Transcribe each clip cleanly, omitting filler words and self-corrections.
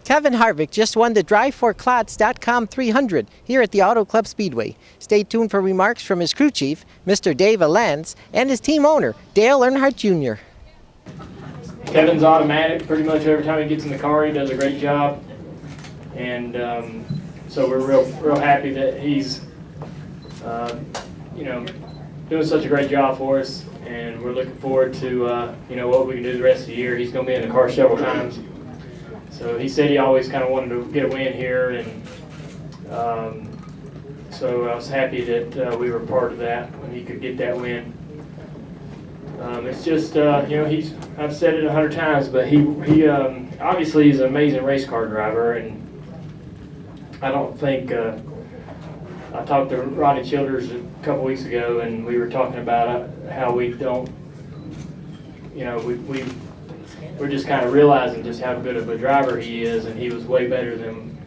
Kevin Harvick just won the DriveForClots.com 300 here at the Auto Club Speedway. Stay tuned for remarks from his crew chief, Mr. Dave Earnhardt, and his team owner, Dale Earnhardt Jr. Kevin's automatic. Pretty much every time he gets in the car, he does a great job. And so we're real happy that he's, doing such a great job for us. And we're looking forward to, what we can do the rest of the year. He's going to be in the car several times. So he said he always kind of wanted to get a win here, and so I was happy that we were part of that when he could get that win. It's just, I've said it 100 times, but he obviously is an amazing race car driver, and I don't think, I talked to Ronnie Childers a couple weeks ago, and we were talking about how we don't, we're just kind of realizing just how good of a driver he is, and he was way better than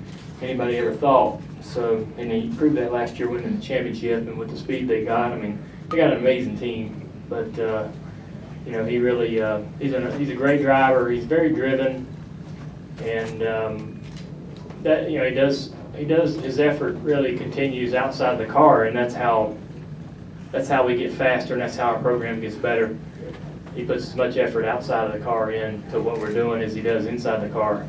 anybody ever thought. So, and he proved that last year winning the championship, and with the speed they got, I mean, they got an amazing team. But he really, he's a great driver. He's very driven, and that he does his effort really continues outside the car, and that's how we get faster, and that's how our program gets better. He puts as much effort outside of the car into what we're doing as he does inside the car.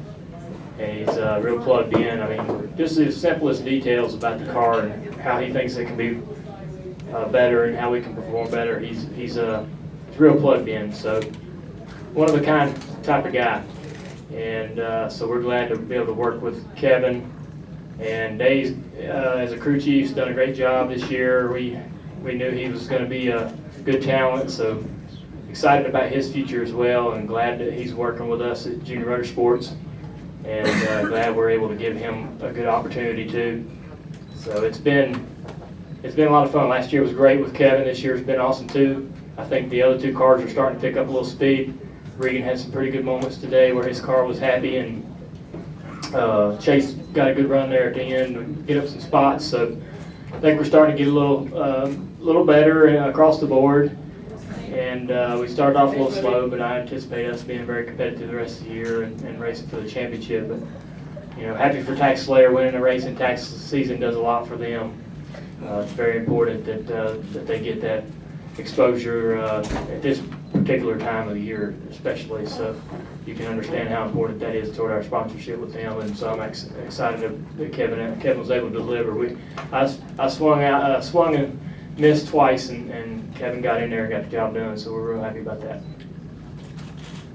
And he's real plugged in. I mean, just the simplest details about the car and how he thinks it can be better and how we can perform better. He's real plugged in. So one of a kind type of guy. And so we're glad to be able to work with Kevin. And Dave, as a crew chief, has done a great job this year. We knew he was going to be a good talent, so excited about his future as well, and glad that he's working with us at Junior Motorsports, and glad we're able to give him a good opportunity too. So it's been a lot of fun. Last year was great with Kevin. This year's been awesome too. I think the other two cars are starting to pick up a little speed. Regan had some pretty good moments today where his car was happy, and Chase got a good run there at the end and get up some spots. So I think we're starting to get a little better across the board. And we started off a little slow, but I anticipate us being very competitive the rest of the year and racing for the championship. But happy for Tax Slayer winning a race, and tax season does a lot for them. It's very important that they get that exposure at this particular time of the year, especially. So you can understand how important that is toward our sponsorship with them. And so I'm excited that Kevin was able to deliver. I swung and missed twice, and Kevin got in there and got the job done, so we're real happy about that.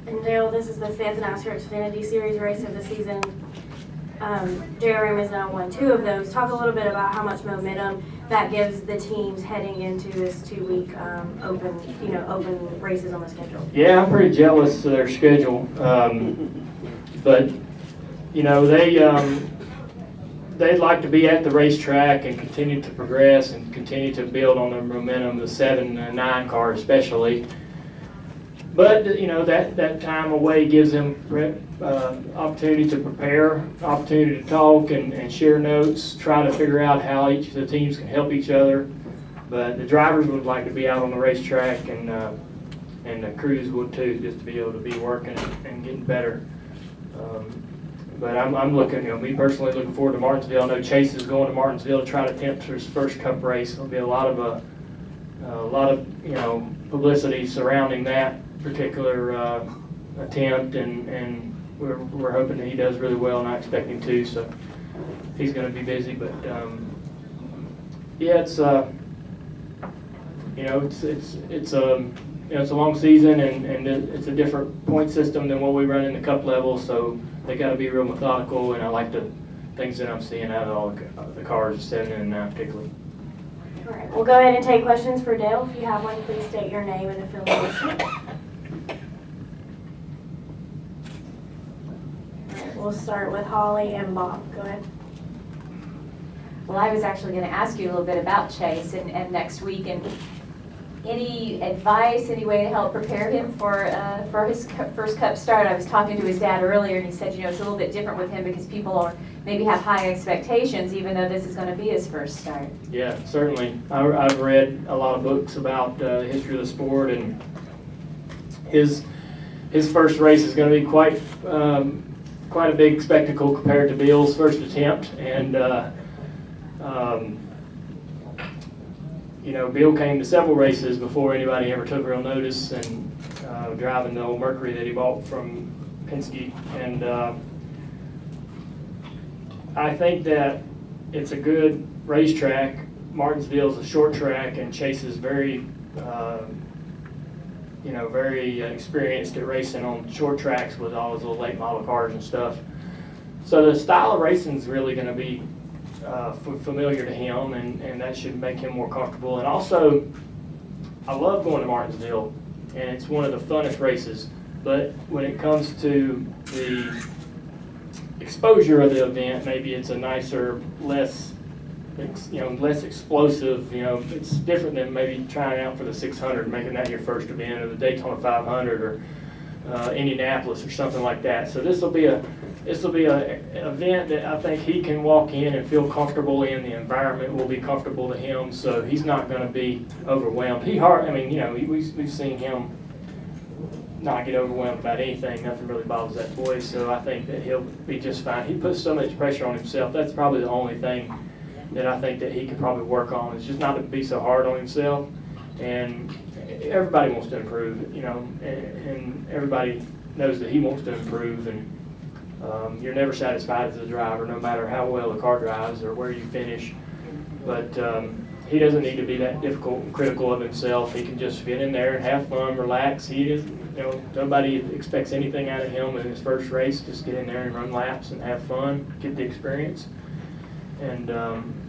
And Dale, this is the 5th NASCAR Xfinity Series race of the season. JRM has now won 2 of those. Talk a little bit about how much momentum that gives the teams heading into this 2-week open races on the schedule. Yeah, I'm pretty jealous of their schedule, but they'd like to be at the racetrack and continue to progress and continue to build on their momentum, the 7 and 9 car especially. But that time away gives them opportunity to prepare, opportunity to talk and share notes, try to figure out how each of the teams can help each other. But the drivers would like to be out on the racetrack, and the crews would too, just to be able to be working and getting better. But I'm looking, me personally, looking forward to Martinsville. I know Chase is going to Martinsville to try to attempt his first Cup race. There'll be a lot of publicity surrounding that particular attempt, and we're hoping that he does really well, and I expect him to. So he's going to be busy, but yeah, it's a long season, and it's a different point system than what we run in the Cup level. So they got to be real methodical, and I like the things that I'm seeing out of all the cars, 7 and 9 particularly. All right, we'll go ahead and take questions for Dale. If you have one, please state your name and affiliation. All right, we'll start with Holly and Bob. Go ahead. Well, I was actually going to ask you a little bit about Chase and next week, and any advice, any way to help prepare him for his first Cup start? I was talking to his dad earlier, and he said, it's a little bit different with him because people maybe have high expectations, even though this is going to be his first start. Yeah, certainly. I've read a lot of books about the history of the sport, and his first race is going to be quite quite a big spectacle compared to Bill's first attempt, and you know, Bill came to several races before anybody ever took real notice, and driving the old Mercury that he bought from Penske, and I think that it's a good racetrack. Martinsville's a short track, and Chase is very, you know, very experienced at racing on short tracks with all his little late model cars and stuff. So the style of racing is really going to be familiar to him, and that should make him more comfortable. And also, I love going to Martinsville, and it's one of the funnest races. But when it comes to the exposure of the event, maybe it's a nicer, less explosive. You know, it's different than maybe trying out for the 600, making that your first event, or the Daytona 500, or Indianapolis, or something like that. So this will be an event that I think he can walk in and feel comfortable in. The environment will be comfortable to him, so he's not going to be overwhelmed. I mean, you know, we've seen him not get overwhelmed about anything. Nothing really bothers that boy, so I think that he'll be just fine. He puts so much pressure on himself. That's probably the only thing that I think that he could probably work on, is just not to be so hard on himself. And everybody wants to improve, you know, and everybody knows that he wants to improve, and you're never satisfied as a driver, no matter how well the car drives or where you finish. But he doesn't need to be that difficult and critical of himself. He can just get in there and have fun, relax. He is, you know, nobody expects anything out of him in his first race. Just get in there and run laps and have fun, get the experience. And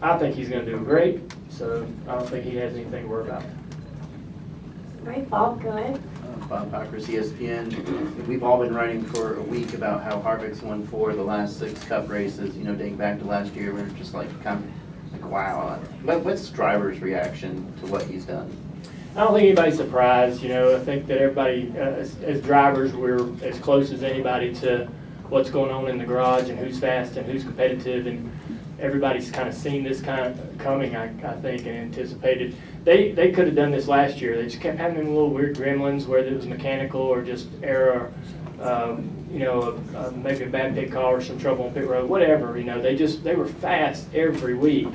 I think he's going to do great, so I don't think he has anything to worry about. All right, Bob, go ahead. Bob Packers, ESPN. We've all been writing for a week about how Harvick's won 4 of the last 6 Cup races. You know, dating back to last year, we were just like kind of like, wow. What's drivers' reaction to what he's done? I don't think anybody's surprised. You know, I think that everybody, as drivers, we're as close as anybody to what's going on in the garage and who's fast and who's competitive, and everybody's kind of seen this kind of coming, I think, and anticipated. They could have done this last year. They just kept having little weird gremlins, whether it was mechanical or just error, you know, maybe a bad pit call or some trouble on pit road, whatever. You know, they were fast every week,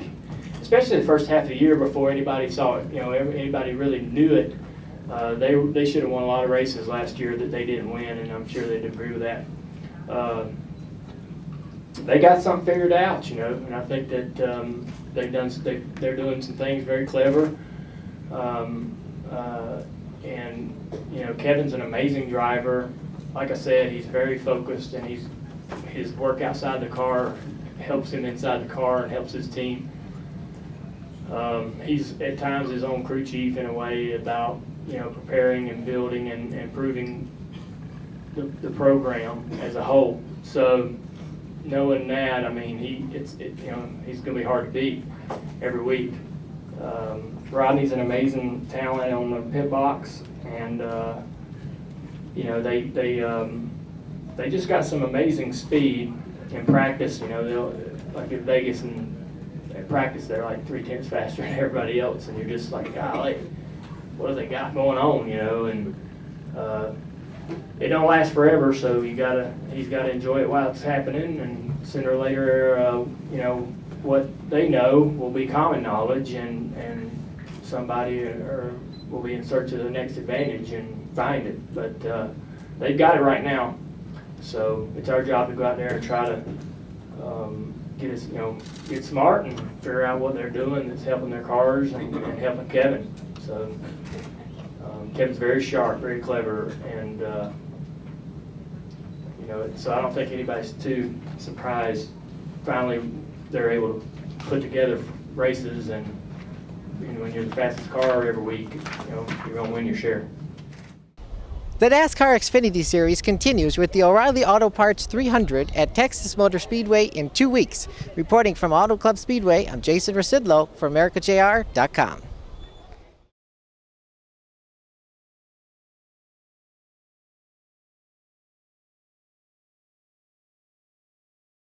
especially the first half of the year before anybody saw it. You know, anybody really knew it. They should have won a lot of races last year that they didn't win, and I'm sure they'd agree with that. They got something figured out, you know, and I think that they're doing some things very clever. And you know, Kevin's an amazing driver. Like I said, he's very focused, and his work outside the car helps him inside the car and helps his team. He's at times his own crew chief in a way about, you know, preparing and building and improving the program as a whole. So knowing that, I mean, you know, he's going to be hard to beat every week. Rodney's an amazing talent on the pit box, and you know, they just got some amazing speed in practice. You know, they'll, like at Vegas, and at practice they're like 3/10 faster than everybody else, and you're just like, golly, what do they got going on? You know, and it don't last forever, so he's got to enjoy it while it's happening, and sooner or later, you know, what they know will be common knowledge, and somebody will be in search of the next advantage and find it. But they've got it right now, so it's our job to go out there and try to get smart and figure out what they're doing that's helping their cars and helping Kevin. So Kevin's very sharp, very clever, and you know, so I don't think anybody's too surprised. Finally, they're able to put together races, and you know, when you're the fastest car every week, you know, you're going to win your share. The NASCAR Xfinity Series continues with the O'Reilly Auto Parts 300 at Texas Motor Speedway in 2 weeks. Reporting from Auto Club Speedway, I'm Jason Rzucidlo for AmericaJR.com.